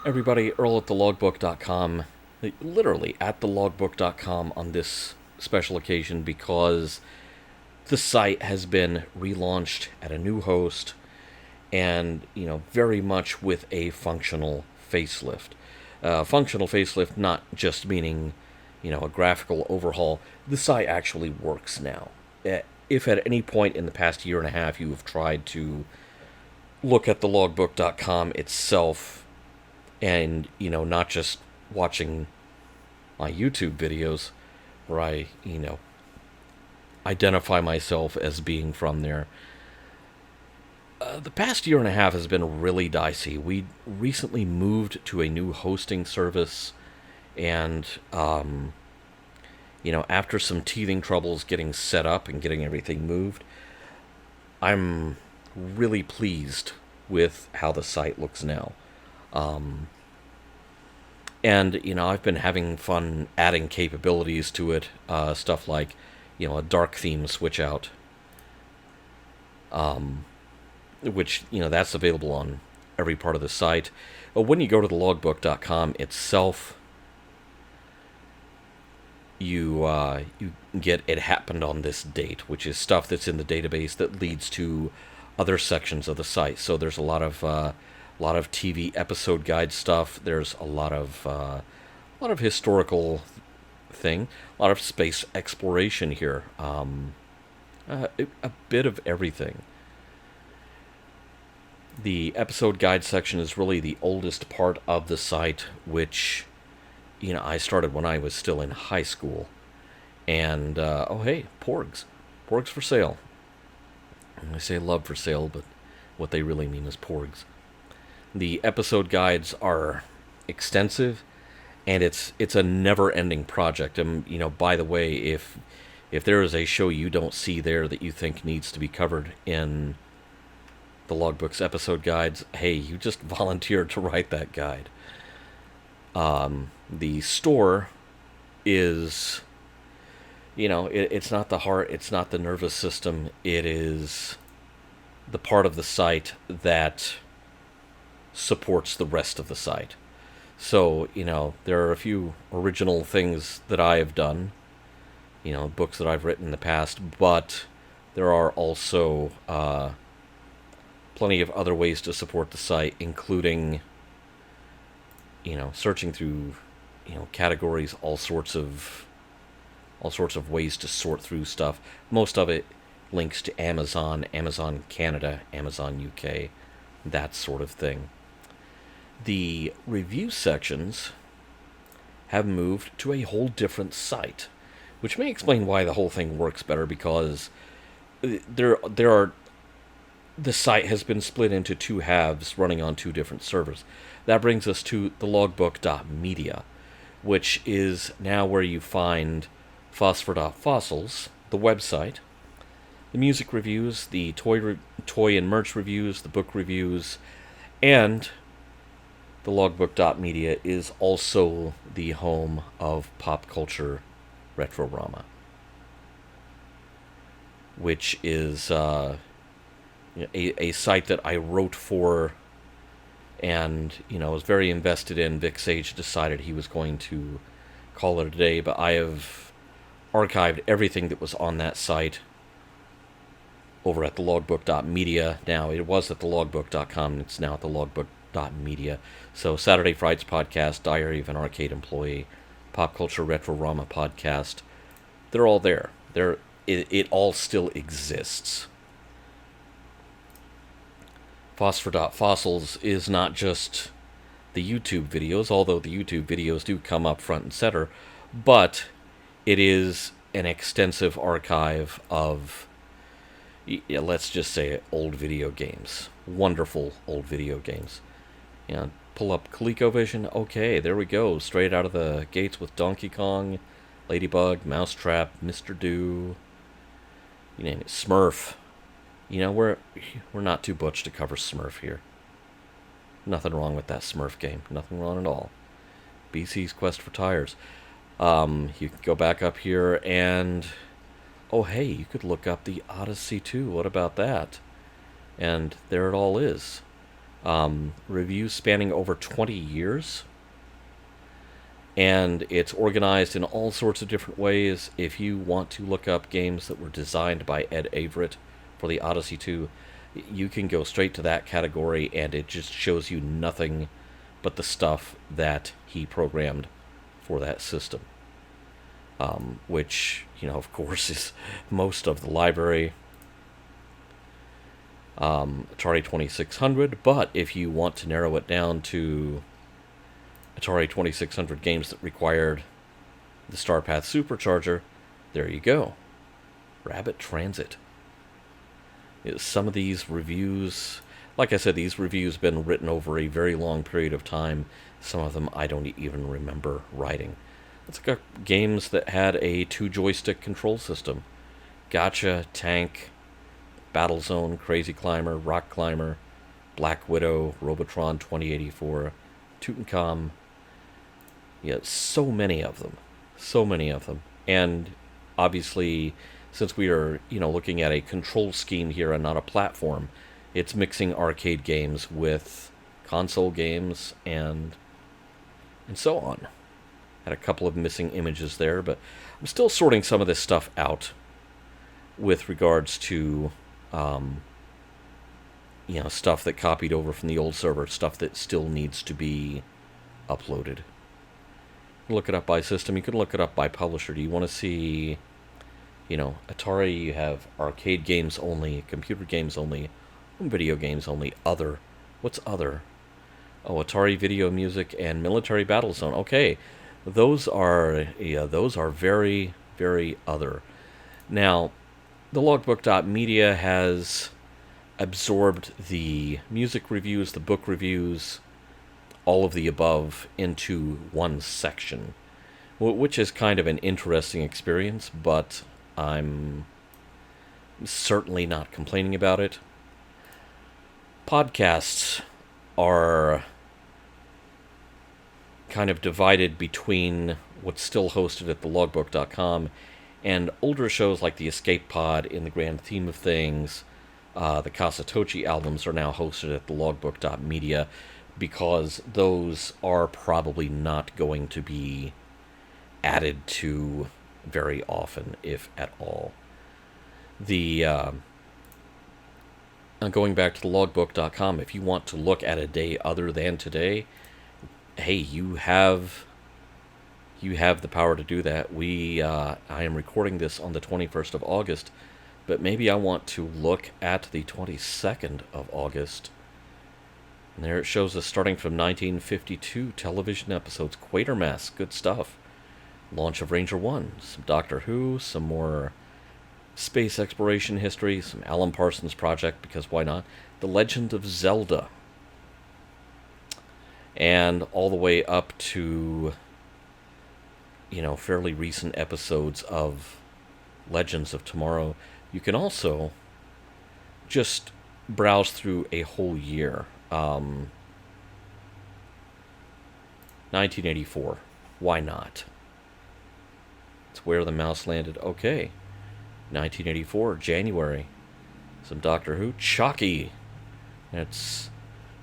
Everybody, Earl at theLogBook.com, literally at theLogBook.com on this special occasion because the site has been relaunched at a new host and, very much with a functional facelift. Functional facelift not just meaning, a graphical overhaul. The site actually works now. If at any point in the past year and a half you have tried to look at theLogBook.com itself and not just watching my YouTube videos where I identify myself as being from there. The past year and a half has been really dicey. We recently moved to a new hosting service, and after some teething troubles getting set up and getting everything moved, I'm really pleased with how the site looks now. And, I've been having fun adding capabilities to it. Stuff like, a dark theme switch out. Which, that's available on every part of the site. But when you go to the logbook.com itself, you get "it happened on this date," which is stuff that's in the database that leads to other sections of the site. So there's a lot of TV episode guide stuff. There's a lot of historical thing, a lot of space exploration here. A bit of everything. The episode guide section is really the oldest part of the site, which I started when I was still in high school. And oh hey, Porgs for sale. I say love for sale, but what they really mean is Porgs. The episode guides are extensive, and it's a never-ending project. And by the way, if there is a show you don't see there that you think needs to be covered in the Logbook's episode guides, hey, you just volunteered to write that guide. The store is, it's not the heart, it's not the nervous system. It is the part of the site that supports the rest of the site. So, there are a few original things that I have done, books that I've written in the past, but there are also plenty of other ways to support the site, including, searching through, categories, all sorts of ways to sort through stuff. Most of it links to Amazon, Amazon Canada, Amazon UK, that sort of thing. The review sections have moved to a whole different site, which may explain why the whole thing works better, because the site has been split into two halves running on two different servers. That brings us to theLogBook.media, which is now where you find Phosphor.Fossils, the website, the music reviews, the toy and merch reviews, the book reviews, and the logbook.media is also the home of Pop Culture Retrorama, which is a site that I wrote for and, was very invested in. Vic Sage decided he was going to call it a day, but I have archived everything that was on that site over at theLogBook.media. Now, it was at theLogBook.com, and it's now at theLogBook.media. So Saturday Frights podcast, Diary of an Arcade Employee, Pop Culture Retrorama podcast, they're all there. It all still exists. Phosphor.Fossils is not just the YouTube videos, although the YouTube videos do come up front and center, but it is an extensive archive of, let's just say, old video games. Wonderful old video games. Pull up ColecoVision. Okay, there we go. Straight out of the gates with Donkey Kong, Ladybug, Mousetrap, Mr. Do, you name it, Smurf. We're not too butch to cover Smurf here. Nothing wrong with that Smurf game. Nothing wrong at all. BC's Quest for Tires. You can go back up here and, oh hey, you could look up the Odyssey 2. What about that? And there it all is. Reviews spanning over 20 years. And it's organized in all sorts of different ways. If you want to look up games that were designed by Ed Averitt for the Odyssey 2, you can go straight to that category, and it just shows you nothing but the stuff that he programmed for that system. Which, of course, is most of the library. Atari 2600, but if you want to narrow it down to Atari 2600 games that required the StarPath Supercharger, there you go. Rabbit Transit. Some of these reviews, like I said, these reviews have been written over a very long period of time. Some of them I don't even remember writing. Let's look at games that had a 2-joystick control system. Gotcha, Tank, Battlezone, Crazy Climber, Rock Climber, Black Widow, Robotron 2084, Tutankhamun. Yeah, so many of them. So many of them. And obviously, since we are, looking at a control scheme here and not a platform, it's mixing arcade games with console games and so on. Had a couple of missing images there, but I'm still sorting some of this stuff out with regards to stuff that copied over from the old server, stuff that still needs to be uploaded. You can look it up by system, you can look it up by publisher. Do you want to see, Atari, you have arcade games only, computer games only, home video games only, other. What's other? Oh, Atari Video Music and Military Battlezone. Okay, those are very, very other. Now, theLogBook.media has absorbed the music reviews, the book reviews, all of the above into one section, which is kind of an interesting experience, but I'm certainly not complaining about it. Podcasts are kind of divided between what's still hosted at theLogBook.com and older shows like the Escape Pod in the grand theme of things. The Kasatochi albums are now hosted at theLogBook.media because those are probably not going to be added to very often, if at all. Going back to theLogBook.com, if you want to look at a day other than today, hey, you have the power to do that. I am recording this on the 21st of August, but maybe I want to look at the 22nd of August. And there it shows us starting from 1952 television episodes. Quatermass, good stuff. Launch of Ranger 1, some Doctor Who, some more space exploration history, some Alan Parsons Project, because why not? The Legend of Zelda. And all the way up to, fairly recent episodes of Legends of Tomorrow. You can also just browse through a whole year. 1984. Why not? It's where the mouse landed. Okay. 1984, January. Some Doctor Who. Chalky. That's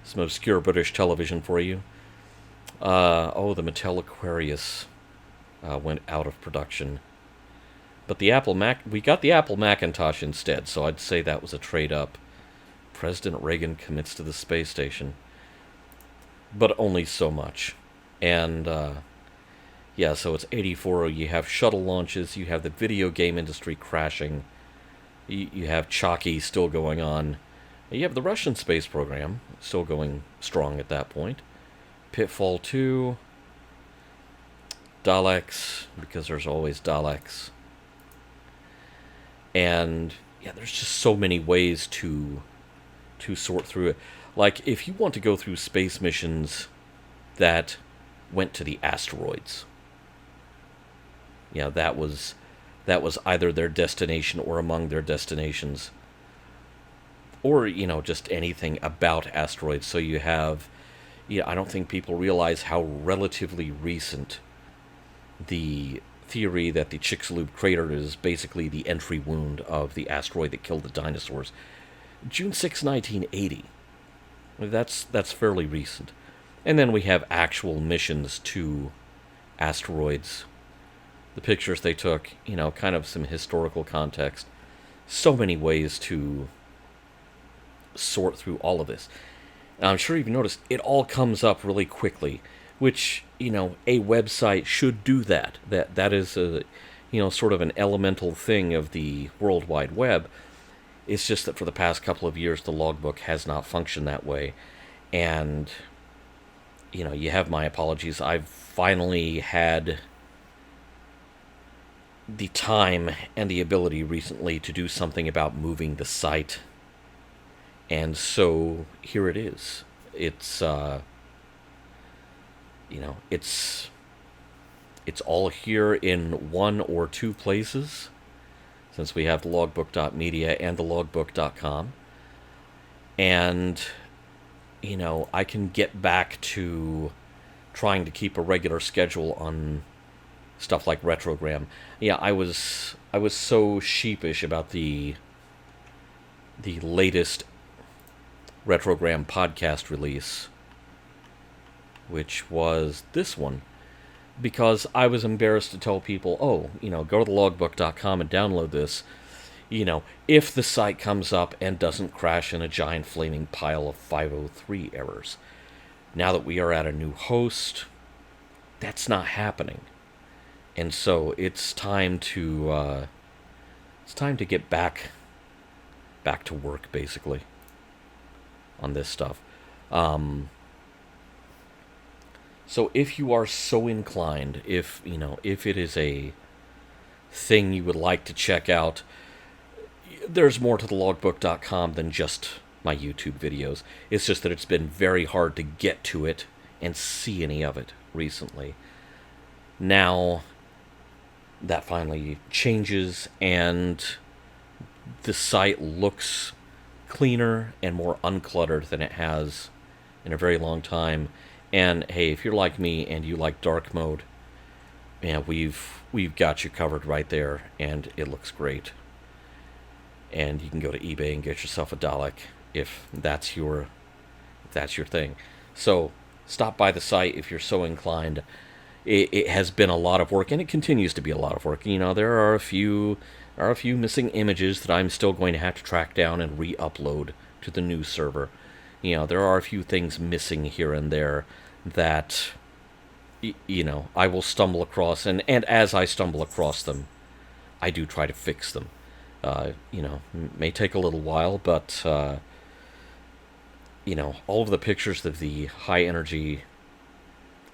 some obscure British television for you. The Mattel Aquarius went out of production. But we got the Apple Macintosh instead, so I'd say that was a trade-up. President Reagan commits to the space station. But only so much. And, so it's 84. You have shuttle launches. You have the video game industry crashing. You have Chalky still going on. You have the Russian space program still going strong at that point. Pitfall 2. Daleks, because there's always Daleks. And, there's just so many ways to sort through it. Like, if you want to go through space missions that went to the asteroids, that was either their destination or among their destinations, or just anything about asteroids. So you have, I don't think people realize how relatively recent the theory that the Chicxulub crater is basically the entry wound of the asteroid that killed the dinosaurs. June 6, 1980. That's fairly recent. And then we have actual missions to asteroids. The pictures they took, kind of some historical context. So many ways to sort through all of this. And I'm sure you've noticed it all comes up really quickly, which, a website should do that. That is a, sort of an elemental thing of the World Wide Web. It's just that for the past couple of years, the logbook has not functioned that way. And, you have my apologies. I've finally had the time and the ability recently to do something about moving the site. And so here it is. It's it's all here in one or two places, since we have the theLogBook.media and theLogBook.com. And I can get back to trying to keep a regular schedule on stuff like Retrogram. Yeah, I was so sheepish about the latest Retrogram podcast release, which was this one, because I was embarrassed to tell people, go to theLogBook.com and download this, if the site comes up and doesn't crash in a giant flaming pile of 503 errors. Now that we are at a new host, that's not happening. And so it's time to get back to work, basically, on this stuff. So if you are so inclined, if it is a thing you would like to check out, there's more to thelogbook.com than just my YouTube videos. It's just that it's been very hard to get to it and see any of it recently. Now that finally changes, and the site looks cleaner and more uncluttered than it has in a very long time. And hey, if you're like me and you like dark mode, we've got you covered right there, and it looks great. And you can go to eBay and get yourself a Dalek if that's your thing. So stop by the site if you're so inclined. It has been a lot of work, and it continues to be a lot of work. There are a few missing images that I'm still going to have to track down and re-upload to the new server. There are a few things missing here and there that I will stumble across, and as I stumble across them, I do try to fix them. May take a little while, but all of the pictures of the high energy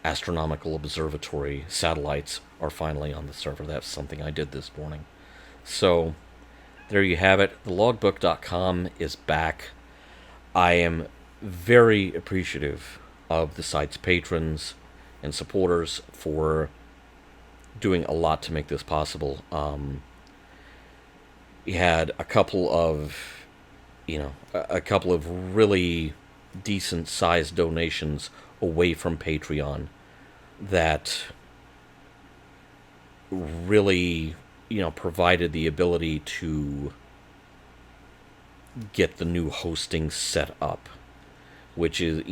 astronomical observatory satellites are finally on the server. That's something I did this morning. So there you have it. TheLogBook.com is back. I am very appreciative of the site's patrons and supporters for doing a lot to make this possible. We had a couple of really decent sized donations away from Patreon that really, provided the ability to get the new hosting set up, which is,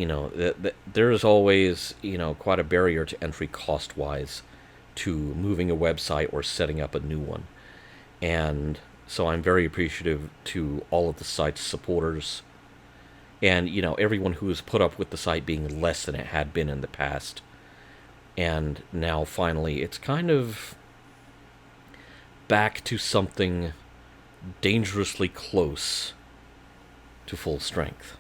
there's always, quite a barrier to entry cost-wise to moving a website or setting up a new one. And so I'm very appreciative to all of the site's supporters and, everyone who has put up with the site being less than it had been in the past. And now, finally, it's kind of back to something dangerously close to full strength.